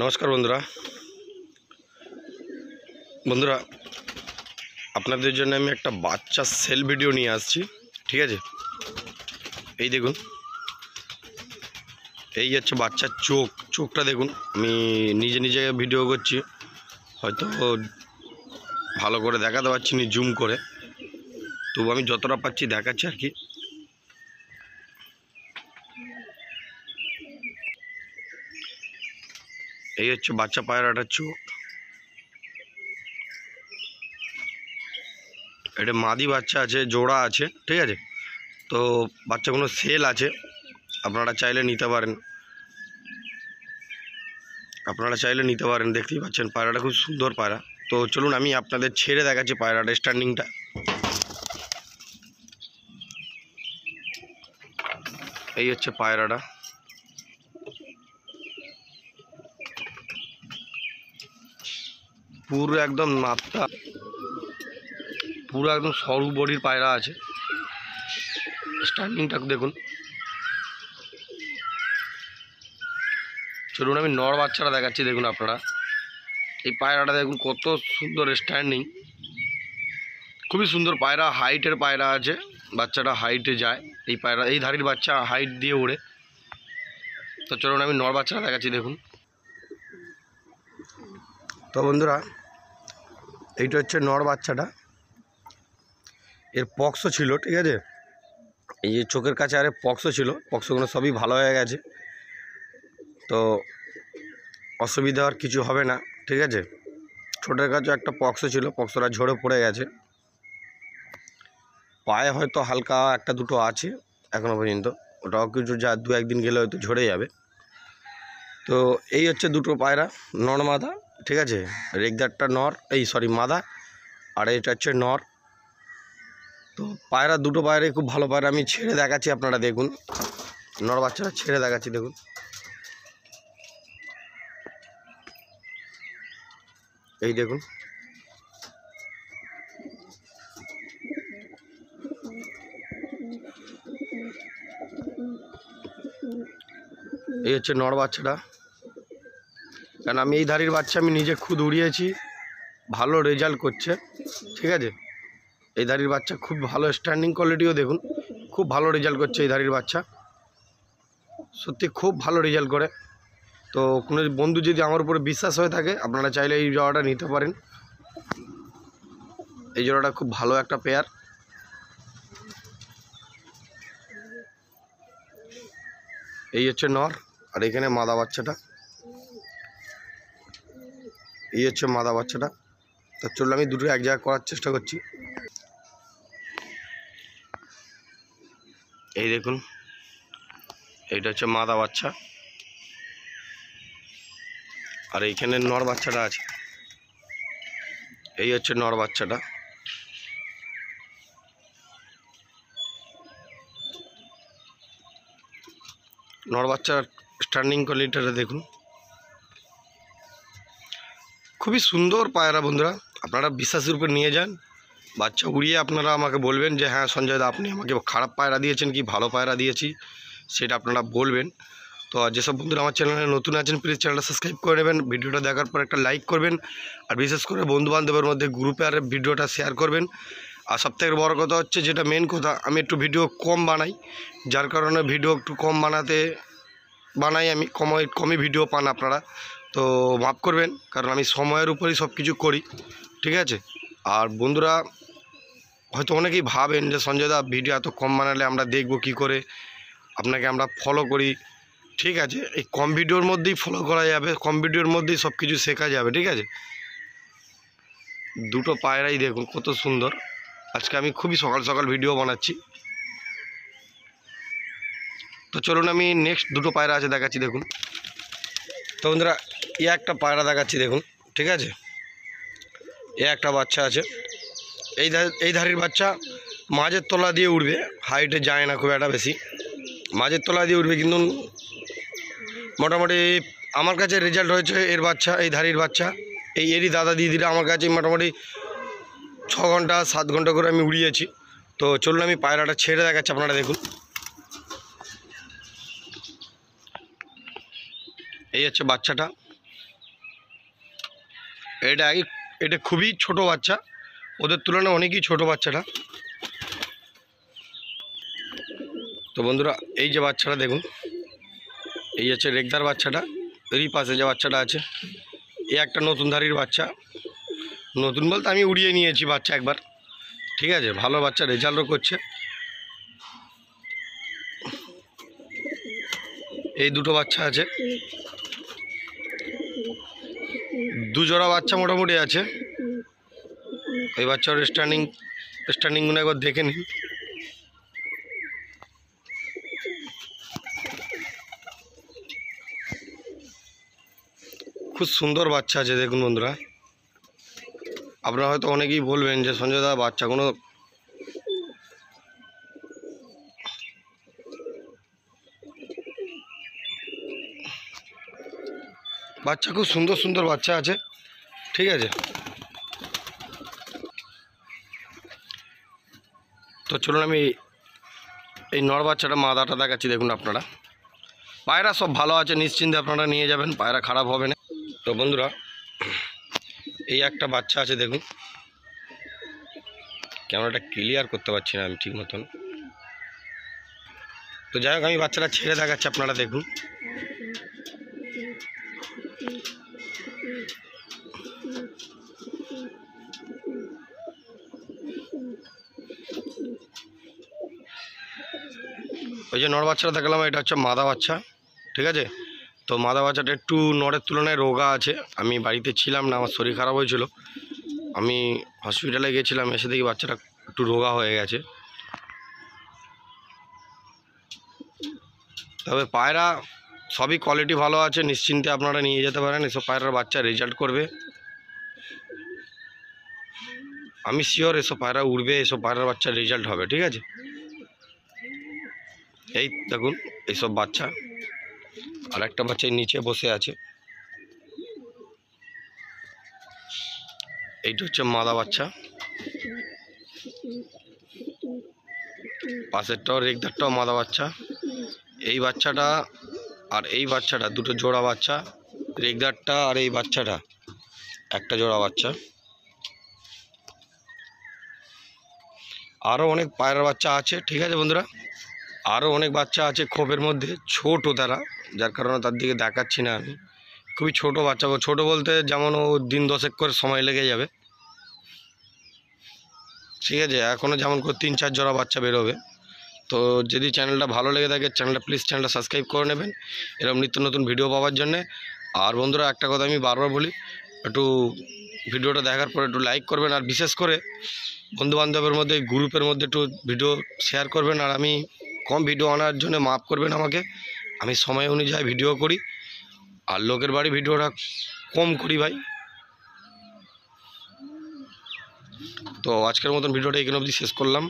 নমস্কার বন্ধুরা বন্ধুরা আপনাদের জন্য আমি একটা বাচ্চা সেল ভিডিও নিয়ে আসছি। ঠিক আছে, এই দেখুন, এই হচ্ছে বাচ্চার চোখটা দেখুন। আমি নিজে ভিডিও করছি, হয়তো ভালো করে দেখাতে পারছি না জুম করে, তবু আমি যতটা পাচ্ছি দেখাচ্ছি আর কি। এই হচ্ছে বাচ্চা পায়রাটার চোখ। এটা মাদি বাচ্চা আছে, জোড়া আছে। ঠিক আছে, তো বাচ্চাগুলো সেল আছে, আপনারা চাইলে নিতে পারেন। দেখতেই পাচ্ছেন পায়রাটা খুব সুন্দর পায়রা। তো চলুন আমি আপনাদের ছেড়ে দেখাচ্ছি পায়রাটা স্ট্যান্ডিংটা। এই হচ্ছে পায়রাটা, পুরো একদম নাপটা, পুরো একদম সরু বডির পায়রা আছে। স্ট্যান্ডিংটা দেখুন। চলুন আমি নর বাচ্চাটা দেখাচ্ছি। দেখুন আপনারা এই পায়রাটা দেখুন, কত সুন্দর স্ট্যান্ডিং, খুবই সুন্দর পায়রা। হাইটের পায়রা আছে, বাচ্চাটা হাইটে যায়। এই পায়রা, এই ধারির বাচ্চা হাইট দিয়ে ওড়ে। তো চলুন আমি নর বাচ্চাটা দেখাচ্ছি। দেখুন তো বন্ধুরা, এইটা হচ্ছে নর বাচ্চাটা। এর পক্সও ছিল, ঠিক আছে, এই যে চোখের কাছে আরে পক্সও ছিল, পক্সগুলো সবই ভালো হয়ে গেছে, তো অসুবিধা আর কিছু হবে না। ঠিক আছে, ছোটের কাছেও একটা পক্সও ছিল, পক্সটা ঝরে পড়ে গেছে। পায়ে হয়তো হালকা একটা দুটো আছে এখনও পর্যন্ত, ওটাও কিছু যা দু একদিন গেলে হয়তো ঝরে যাবে। তো এই হচ্ছে দুটো পায়রা, নর মাদা। ঠিক আছে, রেগদারটা নর, মাদা, আর এটা হচ্ছে নর। তো পায়রা দুটো পায়রাই খুব ভালো পায়রা। আমি ছেড়ে দেখাচ্ছি, আপনারা দেখুন। নর বাচ্চারা ছেড়ে দেখাচ্ছি, দেখুন। এই দেখুন, এই হচ্ছে নর বাচ্চাটা। কারণ আমি এই ধারির বাচ্চা আমি নিজে খুদ উড়িয়েছি, ভালো রেজাল্ট করছে। ঠিক আছে, এই ধারির বাচ্চা খুব ভালো, স্ট্যান্ডিং কোয়ালিটিও দেখুন, খুব ভালো রেজাল্ট করছে এই ধারির বাচ্চা, সত্যি খুব ভালো রেজাল্ট করে। তো কোনো বন্ধু যদি আমার উপরে বিশ্বাস হয়ে থাকে, আপনারা চাইলে এই জোড়াটা নিতে পারেন। এই জোড়াটা খুব ভালো একটা পেয়ার। এই হচ্ছে নর, আর এখানে মাদা বাচ্চাটা। এই হচ্ছে মাদা বাচ্চাটা। তা চললে আমি দুটো এক জায়গায় করার চেষ্টা করছি। এই দেখুন, এইটা হচ্ছে মাদা বাচ্চা, আর এইখানে নর বাচ্চাটা আছে। এই হচ্ছে নর বাচ্চাটা। নর বাচ্চার স্ট্যান্ডিং কোয়ালিটিটা দেখুন, খুবই সুন্দর পায়রা। বন্ধুরা আপনারা বিশ্বাসের উপর নিয়ে যান, বাচ্চা উড়িয়ে আপনারা আমাকে বলবেন যে হ্যাঁ সঞ্জয় দা, আপনি আমাকে খারাপ পায়রা দিয়েছেন কি ভালো পায়রা দিয়েছি, সেটা আপনারা বলবেন। তো যেসব বন্ধুরা আমার চ্যানেলে নতুন আছেন, প্লিজ চ্যানেলটা সাবস্ক্রাইব করে নেবেন, ভিডিওটা দেখার পর একটা লাইক করবেন, আর বিশেষ করে বন্ধুবান্ধবের মধ্যে গ্রুপে আর ভিডিওটা শেয়ার করবেন। আর সবথেকে বড় কথা হচ্ছে, যেটা মেন কথা, আমি একটু ভিডিও কম বানাই, যার কারণে ভিডিও একটু কম বানাই আমি, কমই ভিডিও পান আপনারা, তো মাফ করবেন, কারণ আমি সময়ের উপরেই সব কিছু করি। ঠিক আছে, আর বন্ধুরা হয়তো অনেকেই ভাবেন যে সঞ্জয় দা ভিডিও এত কম বানালে আমরা দেখব কি করে, আপনাকে আমরা ফলো করি। ঠিক আছে, এই কম ভিডিওর মধ্যেই ফলো করা যাবে, কম ভিডিওর মধ্যেই সব কিছু শেখা যাবে। ঠিক আছে, দুটো পায়রাই দেখুন কত সুন্দর। আজকে আমি খুবই সকাল সকাল ভিডিও বানাচ্ছি। তো চলুন আমি নেক্সট দুটো পায়রা আছে দেখাচ্ছি। দেখুন তো বন্ধুরা, একটা পায়রা দেখাচ্ছি, দেখুন। ঠিক আছে, একটা বাচ্চা আছে, এই ধারির বাচ্চা মাঝের তলা দিয়ে উঠবে, হাইটে যায় না খুব একটা বেশি, মাঝের তলা দিয়ে উঠবে, কিন্তু মোটামুটি আমার কাছে রেজাল্ট হয়েছে এর বাচ্চা, এই ধারির বাচ্চা, এরই দাদা দিদিরা আমার কাছে মোটামুটি 6 ঘন্টা 7 ঘন্টা করে আমি উড়িয়েছি। তো চলুন আমি পায়রাটা ছেড়ে দেখাচ্ছি, আপনারা দেখুন। এই হচ্ছে বাচ্চাটা, এটা খুবই ছোট বাচ্চা, ওদের তুলনায় অনেকই ছোট বাচ্চাটা। তো বন্ধুরা এই যে বাচ্চাটা দেখুন, এই হচ্ছে রেগদার বাচ্চাটা, এরই পাশে যে বাচ্চাটা আছে এই একটা নতুন ধারির বাচ্চা। নতুন বলতে আমি উড়িয়ে নিয়েছি বাচ্চা একবার, ঠিক আছে, ভালো বাচ্চা, রেজাল্টও করছে। এই দুটো বাচ্চা আছে, দুজোড়া বাচ্চা মোটামুটি আছে। এই বাচ্চার স্ট্যান্ডিংগুলো একবার দেখে নিন। খুব সুন্দর বাচ্চা আছে দেখুন বন্ধুরা। আপনারা হয়তো অনেকেই বলবেন যে সঞ্জয় দা বাচ্চাগুলো বাচ্চা খুব সুন্দর সুন্দর বাচ্চা আছে, ঠিক আছে। তো চলুন আমি এই নর বাচ্চাটা মাদাটা দেখাচ্ছি। দেখুন আপনারা, পায়রা সব ভালো আছে, নিশ্চিন্তে আপনারা নিয়ে যাবেন, পায়রা খারাপ হবে না। তো বন্ধুরা এই একটা বাচ্চা আছে দেখুন, ক্যামেরাটা ক্লিয়ার করতে পারছি না আমি ঠিক মতন। তো যাই হোক আমি বাচ্চাটা ছেড়ে দেখাচ্ছি, আপনারা দেখুন। ওই যে নর বাচ্চাটা দেখালাম, এটা হচ্ছে মাদা বাচ্চা, ঠিক আছে। তো মাদা বাচ্চাটা একটু নরের তুলনায় রোগা আছে। আমি বাড়িতে ছিলাম না, আমার শরীর খারাপ হয়েছিল, আমি হসপিটালে গেছিলাম, এসে দেখি বাচ্চাটা একটু রোগা হয়ে গেছে। তবে পায়রা সবই কোয়ালিটি ভালো আছে, নিশ্চিন্তে আপনারা নিয়ে যেতে পারেন। এসব পায়রার বাচ্চা রেজাল্ট করবে, আমি শিওর এসব পায়রা উড়বে, এসব পায়রার বাচ্চা রেজাল্ট হবে, ঠিক আছে। এই দেখুন এইসব বাচ্চা, আর একটা বাচ্চা নিচে বসে আছে, এইটা হচ্ছে মাদা বাচ্চা। পাশেরটাও রেগদারটাও মাদা বাচ্চা। এই বাচ্চাটা আর এই বাচ্চাটা দুটো জোড়া বাচ্চা, রেগদারটা আর এই বাচ্চাটা একটা জোড়া বাচ্চা। আরও অনেক পায়রার বাচ্চা আছে, ঠিক আছে বন্ধুরা। আরও অনেক বাচ্চা আছে খোপের মধ্যে, ছোট তারা, যার কারণে তার দিকে দেখাচ্ছি না আমি। খুবই ছোট বাচ্চা, ছোট বলতে যেমন ও দিন 10 করে সময় লেগে যাবে, ঠিক আছে। এখনও যেমন করে 3-4 জোড়া বাচ্চা বেরোবে। তো যদি চ্যানেলটা ভালো লেগে থাকে চ্যানেলটা সাবস্ক্রাইব করে নেবেন এরকম নিত্য নতুন ভিডিও পাওয়ার জন্যে। আর বন্ধুরা একটা কথা আমি বারবার বলি, একটু ভিডিওটা দেখার পর একটু লাইক করবেন, আর বিশেষ করে বন্ধুবান্ধবের মধ্যে গ্রুপের মধ্যে একটু ভিডিও শেয়ার করবেন। আর আমি কম ভিডিও আনার জন্য মাফ করবেন আমাকে, আমি সময় অনুযায়ী ভিডিও করি, আর লোকের বাড়ি ভিডিওটা কম করি ভাই। তো আজকের মতন ভিডিওটা এখানে অবধি শেষ করলাম।